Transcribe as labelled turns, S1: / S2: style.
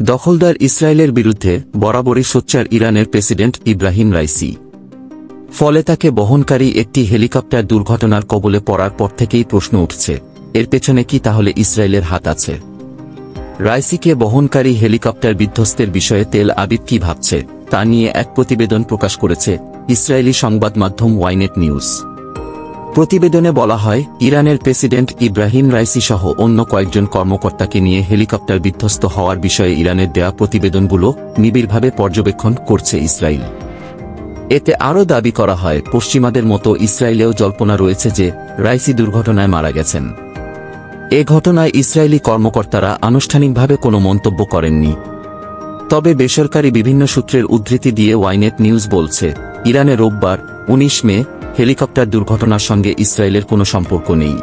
S1: দখলদার ইসরায়েলের বিরুদ্ধে বরাবরই সোচ্চার ইরানের প্রেসিডেন্ট ইব্রাহিম রাইসি। ফলে তাকে বহনকারী একটি হেলিকপ্টার দুর্ঘটনার কবলে পড়ার পর থেকেই প্রশ্ন উঠছে, এর পেছনে কি তাহলে ইসরায়েলের হাত আছে? রাইসিকে বহনকারী হেলিকপ্টার বিধ্বস্তের বিষয়ে তেল আবিব কি ভাবছে তা নিয়ে এক প্রতিবেদন প্রকাশ করেছে ইসরায়েলি সংবাদ মাধ্যম ওয়াইনেট নিউজ। প্রতিবেদনে বলা হয়, ইরানের প্রেসিডেন্ট ইব্রাহিম রাইসি সহ অন্য কয়েকজন কর্মকর্তাকে নিয়ে হেলিকপ্টার বিধ্বস্ত হওয়ার বিষয়ে ইরানের দেয়া প্রতিবেদনগুলো নিবিড়ভাবে পর্যবেক্ষণ করছে ইসরায়েল। এতে আরও দাবি করা হয়, পশ্চিমাদের মতো ইসরায়েলেও জল্পনা রয়েছে যে রাইসি দুর্ঘটনায় মারা গেছেন। এ ঘটনায় ইসরায়েলি কর্মকর্তারা আনুষ্ঠানিকভাবে কোনো মন্তব্য করেননি। তবে বেসরকারি বিভিন্ন সূত্রের উদ্ধৃতি দিয়ে ওয়াইনেট নিউজ বলছে, ইরানে রোববার 19 মে হেলিকপ্টার দুর্ঘটনার সঙ্গে ইসরায়েলের কোনো সম্পর্ক নেই।